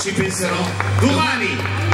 ci penserò domani.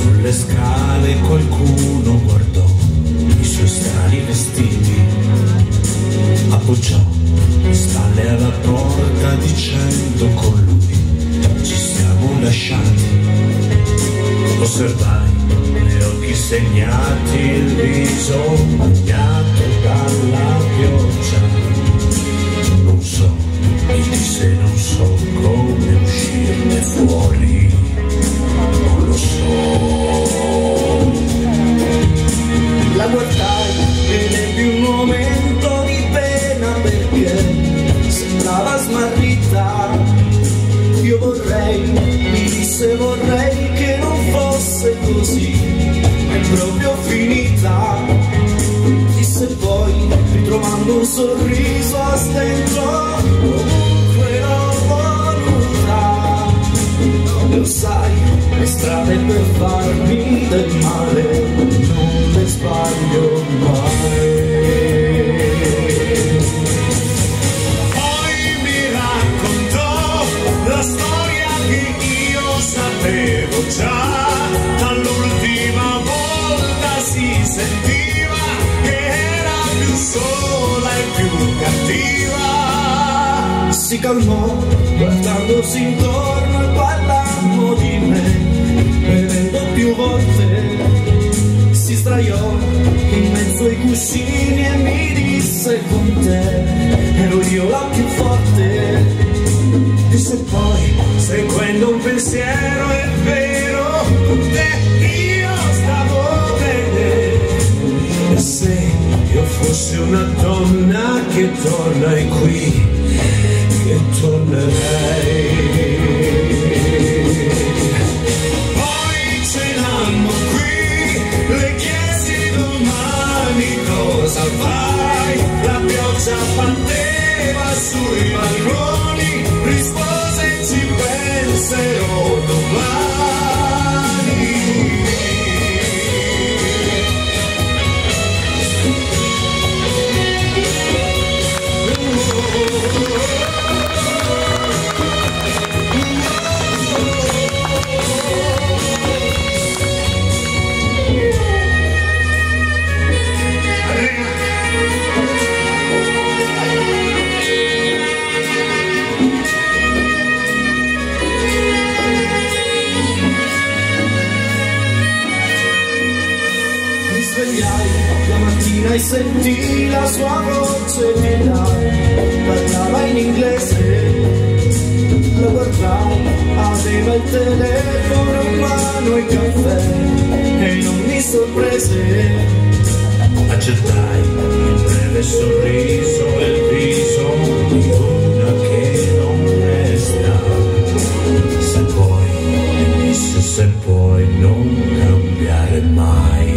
Sulle scale qualcuno guardò i suoi strani vestiti, appoggiò le spalle alla porta dicendo con lui ci siamo lasciati. Osservai le occhi segnati, il viso bagnato dalla pioggia. Non so, mi disse, non so come uscirne fuori. Non lo so. La guardai ed ebbi un momento di pena perché sembrava smarrita. Io vorrei, mi disse vorrei che non fosse così, è proprio finita. Disse poi, ritrovando un sorriso a stento, comunque l'ho voluta. Lo sai, le strade per farmi del male non le sbaglio mai. Poi mi raccontò la storia che io sapevo già. Dall'ultima volta si sentiva che era più sola e più cattiva. Si calmò guardandosi intorno e parlando di me, bevendo più volte. Si sdraiò in mezzo ai cuscini e mi disse con te ero io la più forte. Disse poi seguendo un pensiero è vero, con te io stavo bene. E se io fossi una donna che torna qui, che tornerei. Poi cenammo qui, le chiesi domani cosa fai. La pioggia batteva sui balconi, rispose ci penserò domani. La mattina e sentì la sua voce nera, parlava in inglese. La guardai, aveva il telefono in mano e caffè e non mi sorprese. Accettai il breve sorriso e il viso di una che non resta. Se puoi, mi disse, se puoi non cambiare mai.